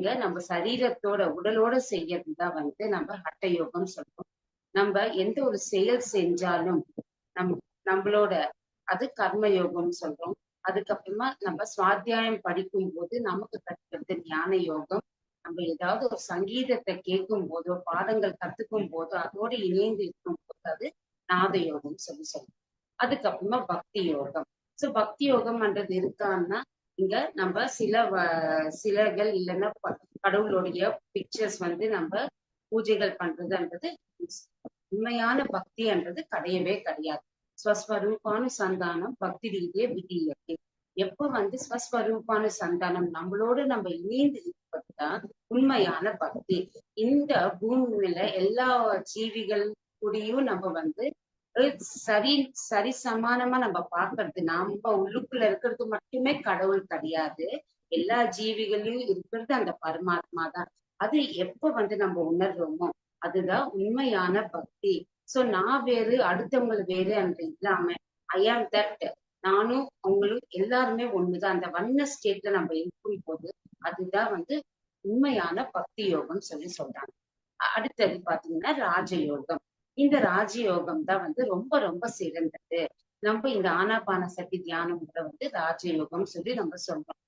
இங்க நம்ம சரீரத்தோட உடலோட செய்யறதுதான் வந்து நம்ம ஹட்ட யோகம் சொல்றோம். நம்ம எந்த ஒரு செயல் செஞ்சாலும் நம் நம்மளோட அது கர்ம யோகம் சொல்றோம். அதுக்கப்புறமா நம்ம சுவாத்தியாயம் படிக்கும் போது நமக்கு கற்றுக்கிறது ஞான யோகம். நம்ம ஏதாவது ஒரு சங்கீதத்தை கேட்கும் போதோ பாடங்கள் கத்துக்கும் போதோ அதோடு இணைந்து இருக்கும் போது அது நாத யோகம் சொல்றோம். அதுக்கப்புறமா பக்தி யோகம். சோ பக்தி யோகம்ன்றது இருக்கான்னா இங்க நம்ம சிலைகள் இல்லைன்னா கடவுளுடைய பிக்சர்ஸ் வந்து நம்ம பூஜைகள் பண்றதுன்றது உண்மையான பக்தின்றது கிடையவே கிடையாது. ஸ்வஸ்வரூபானு சந்தானம் பக்தி ரீதிய விதியத்தை. எப்ப வந்து ஸ்வஸ்வரூபானு சந்தானம் நம்மளோட நம்ம இணைந்து இருப்பதுதான் உண்மையான பக்தி. இந்த பூமியில எல்லா ஜீவிகள் கூடயும் நம்ம வந்து சரி சரி சமானமா நம்ம பாக்குறது, நம்ம உள்ளுக்குள்ள இருக்கிறது மட்டுமே கடவுள் கிடையாது. எல்லா ஜீவிகளையும் இருக்கிறது அந்த பரமாத்மா தான். அது எப்ப வந்து நம்ம உணர்றோமோ அதுதான் உண்மையான பக்தி. சோ நான் வேறு அடுத்தவங்க வேறு என்று இல்லாம ஐ ஆம் தட், நானும் அவங்களும் எல்லாருமே ஒண்ணுதான். அந்த வண்ண ஸ்டேட்ல நம்ம இருக்கும் போது அதுதான் வந்து உண்மையான பக்தி யோகம் சொல்றாங்க. அடுத்தது பாத்தீங்கன்னா ராஜயோகம். இந்த ராஜயோகம் தான் வந்து ரொம்ப ரொம்ப சிறந்தது. நம்ம இந்த ஆனாபான சக்தி தியானம் கூட வந்து ராஜயோகம் நம்ம சொல்றோம்.